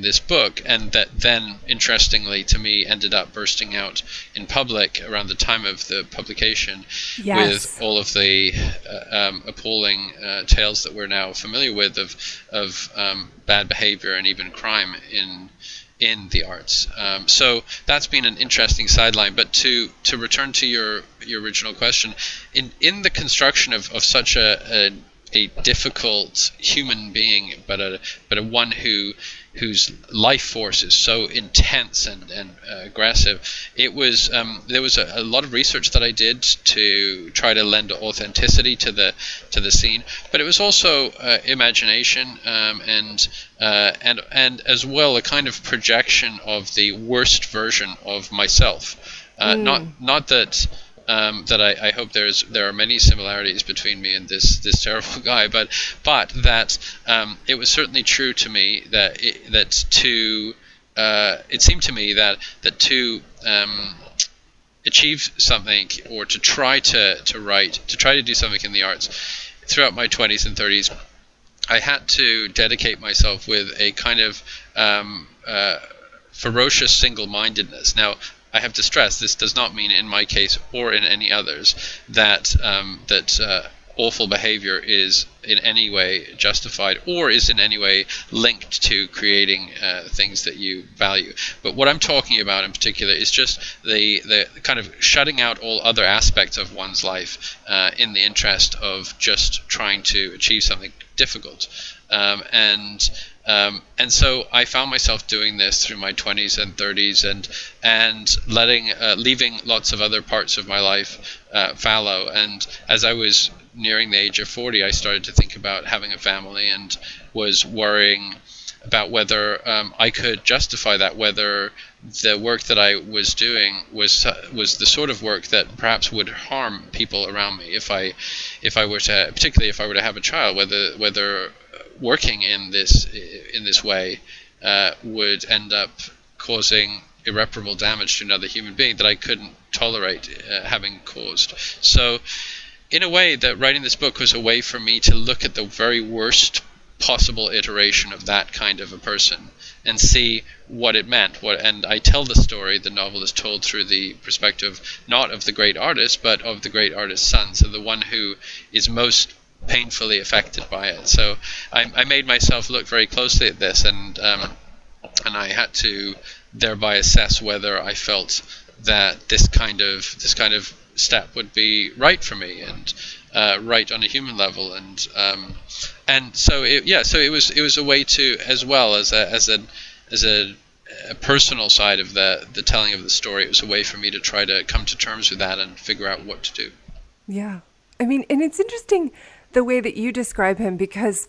C: this book, and that then, interestingly to me, ended up bursting out in public around the time of the publication. Yes. With all of the appalling tales that we're now familiar with of bad behavior and even crime in the arts. So that's been an interesting sideline. But to return to your original question, in the construction of such a difficult human being, but a one whose life force is so intense and aggressive, it was there was a lot of research that I did to try to lend authenticity to the scene, but it was also imagination, and as well a kind of projection of the worst version of myself. Not that. That I hope there are many similarities between me and this terrible guy, but that it was certainly true to me that it seemed to me that to achieve something, or to try to do something in the arts throughout my 20s and 30s, I had to dedicate myself with a kind of ferocious single-mindedness. Now, I have to stress, this does not mean in my case or in any others that awful behavior is in any way justified or is in any way linked to creating things that you value. But what I'm talking about in particular is just the kind of shutting out all other aspects of one's life in the interest of just trying to achieve something difficult. And so I found myself doing this through my 20s and 30s, and leaving lots of other parts of my life fallow. And as I was nearing the age of 40, I started to think about having a family, and was worrying about whether I could justify that, whether the work that I was doing was the sort of work that perhaps would harm people around me if I were to, particularly if I were to have a child, whether working in this way would end up causing irreparable damage to another human being that I couldn't tolerate having caused. So in a way, that writing this book was a way for me to look at the very worst possible iteration of that kind of a person and see what it meant. And I tell the story, the novel is told through the perspective not of the great artist, but of the great artist's son, so the one who is most painfully affected by it. So I made myself look very closely at this, and I had to thereby assess whether I felt this kind of step would be right for me, and right on a human level, and so it was a way to, as well as a personal side of the telling of the story, it was a way for me to try to come to terms with that and figure out what to do.
A: Yeah. I mean, and it's interesting the way that you describe him, because,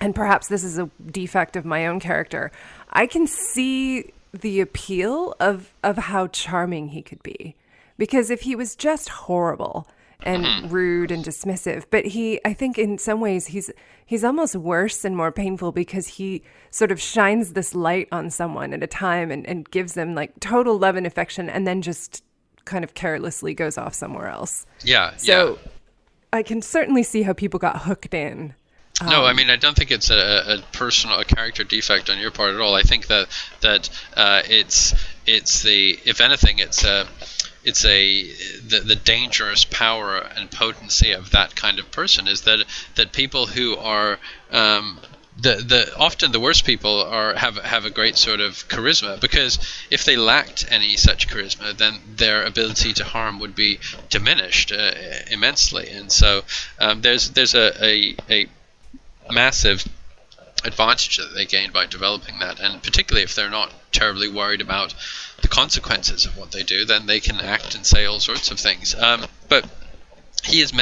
A: and perhaps this is a defect of my own character, I can see the appeal of how charming he could be. Because if he was just horrible and rude and dismissive, but I think in some ways he's almost worse and more painful, because he sort of shines this light on someone at a time and gives them like total love and affection, and then just kind of carelessly goes off somewhere else.
C: Yeah.
A: So I can certainly see how people got hooked in.
C: No, I mean, I don't think it's a character defect on your part at all. I think that it's the, if anything, it's the dangerous power and potency of that kind of person is that people who are often the worst people have a great sort of charisma, because if they lacked any such charisma, then their ability to harm would be diminished immensely, and so there's a massive advantage that they gain by developing that, and particularly if they're not terribly worried about the consequences of what they do, then they can act and say all sorts of things. But he is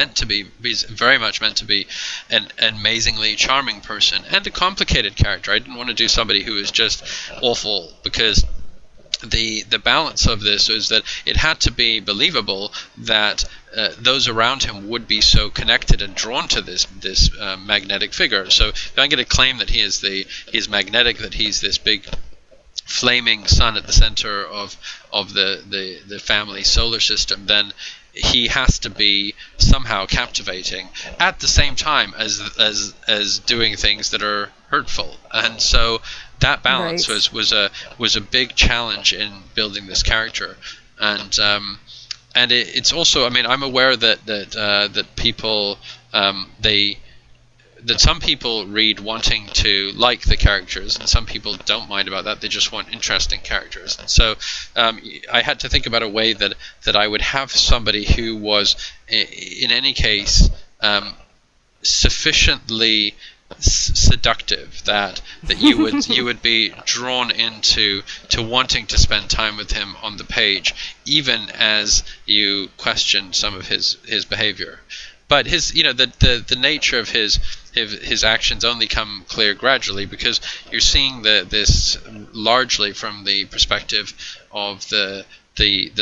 C: he's very much meant to be an amazingly charming person and a complicated character. I didn't want to do somebody who is just awful, because the balance of this is that it had to be believable that those around him would be so connected and drawn to this magnetic figure. So if I'm going to claim that he is magnetic, that he's this big flaming sun at the center of the family solar system, then he has to be somehow captivating at the same time as doing things that are hurtful. And so that balance was a big challenge in building this character. And it's also, I mean, I'm aware that people that some people read wanting to like the characters, and some people don't mind about that. They just want interesting characters. And so I had to think about a way that I would have somebody who was, in any case, sufficiently seductive that you would be drawn into wanting to spend time with him on the page, even as you question some of his behavior. But his, the nature of his actions only come clear gradually, because you're seeing this largely from the perspective of the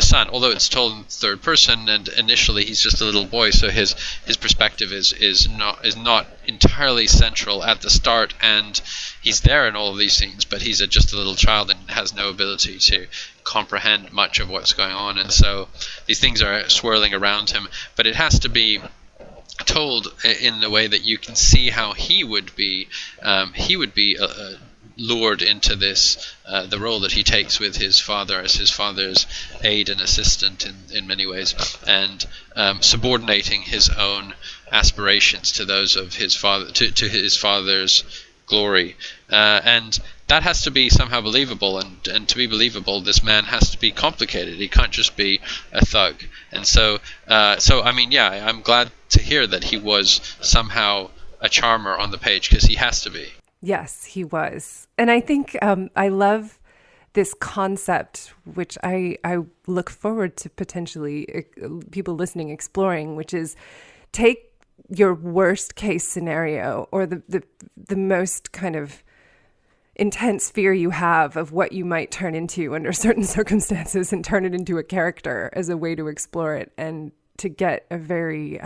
C: son, although it's told in third person, and initially he's just a little boy, so his perspective is not entirely central at the start, and he's there in all of these scenes, but he's just a little child and has no ability to comprehend much of what's going on, and so these things are swirling around him. But it has to be told in a way that you can see how he would be lured into this, the role that he takes with his father as his father's aide and assistant in many ways, and subordinating his own aspirations to those of his father, to his father's glory, and that has to be somehow believable, and to be believable, this man has to be complicated. He can't just be a thug. And so I mean, yeah, I'm glad to hear that he was somehow a charmer on the page, because he has to be. Yes,
A: he was. And I think I love this concept, which I look forward to potentially people listening exploring, which is take your worst case scenario, or the most kind of intense fear you have of what you might turn into under certain circumstances, and turn it into a character as a way to explore it and to get a very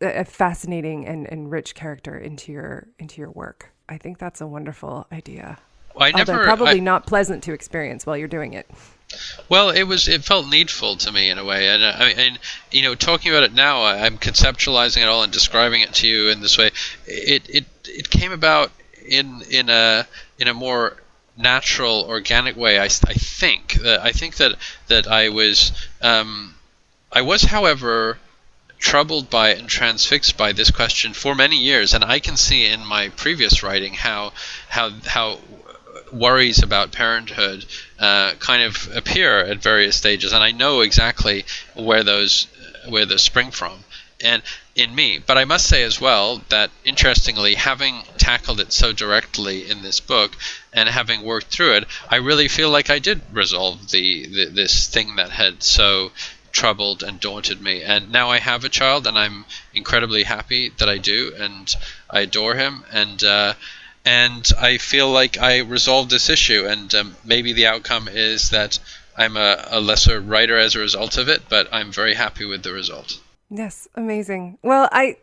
A: a fascinating and rich character into your work. I think that's a wonderful idea.
C: Well,
A: probably not pleasant to experience while you're doing it.
C: Well, it felt needful to me in a way, and talking about it now, I'm conceptualizing it all and describing it to you in this way. It came about in a more natural, organic way. I think that I was, however, troubled by and transfixed by this question for many years, and I can see in my previous writing how worries about parenthood kind of appear at various stages, and I know exactly where those spring from, and in me. But I must say as well that, interestingly, having tackled it so directly in this book and having worked through it, I really feel like I did resolve this thing that had so troubled and daunted me. And now I have a child, and I'm incredibly happy that I do, and I adore him, and I feel like I resolved this issue, and maybe the outcome is that I'm a lesser writer as a result of it, but I'm very happy with the result.
A: Yes, amazing. Well, I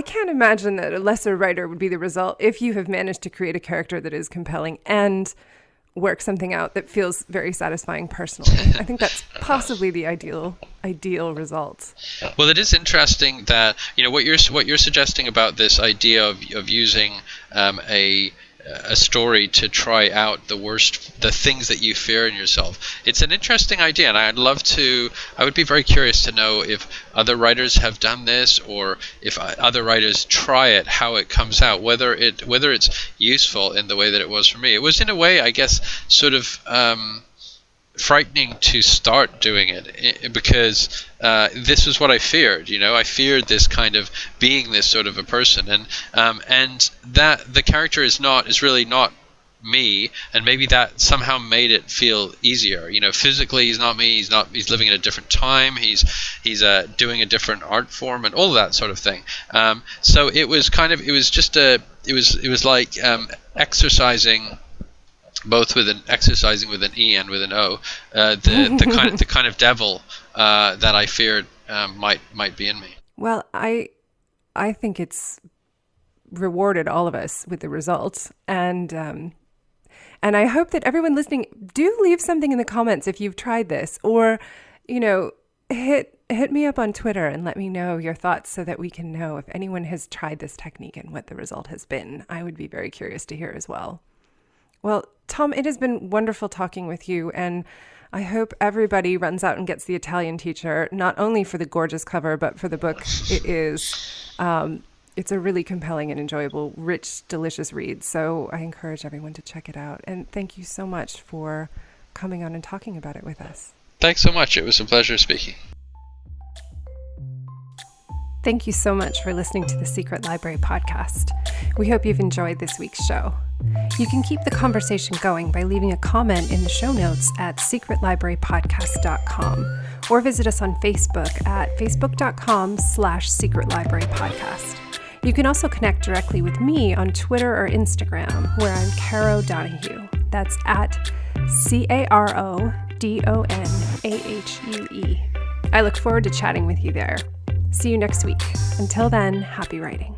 A: can't imagine that a lesser writer would be the result if you have managed to create a character that is compelling and work something out that feels very satisfying personally. I think that's possibly the ideal result.
C: Well, it is interesting that, you know, what you're suggesting about this idea of using a story to try out the things that you fear in yourself. It's an interesting idea, and I would be very curious to know if other writers have done this, or if other writers try it, how it comes out, whether it's useful in the way that it was for me. It was, in a way, I guess, sort of frightening to start doing it, because this was what I feared. You know, I feared this kind of being this sort of a person, and that the character is really not me, and maybe that somehow made it feel easier. You know, physically he's not me. He's living at a different time. He's doing a different art form and all that sort of thing. So it was like exercising. Both exercising with an E and with an O, the kind of devil that I feared might be in me.
A: Well, I think it's rewarded all of us with the results, and I hope that everyone listening, do leave something in the comments if you've tried this, or, you know, hit me up on Twitter and let me know your thoughts so that we can know if anyone has tried this technique and what the result has been. I would be very curious to hear as well. Well, Tom, it has been wonderful talking with you, and I hope everybody runs out and gets The Italian Teacher, not only for the gorgeous cover, but for the book. It's a really compelling and enjoyable, rich, delicious read, so I encourage everyone to check it out. And thank you so much for coming on and talking about it with us.
C: Thanks so much. It was a pleasure speaking.
A: Thank you so much for listening to the Secret Library podcast. We hope you've enjoyed this week's show. You can keep the conversation going by leaving a comment in the show notes at secretlibrarypodcast.com, or visit us on Facebook at facebook.com/secretlibrarypodcast. You can also connect directly with me on Twitter or Instagram, where I'm Caro Donahue. That's at CaroDonahue. I look forward to chatting with you there. See you next week. Until then, happy writing.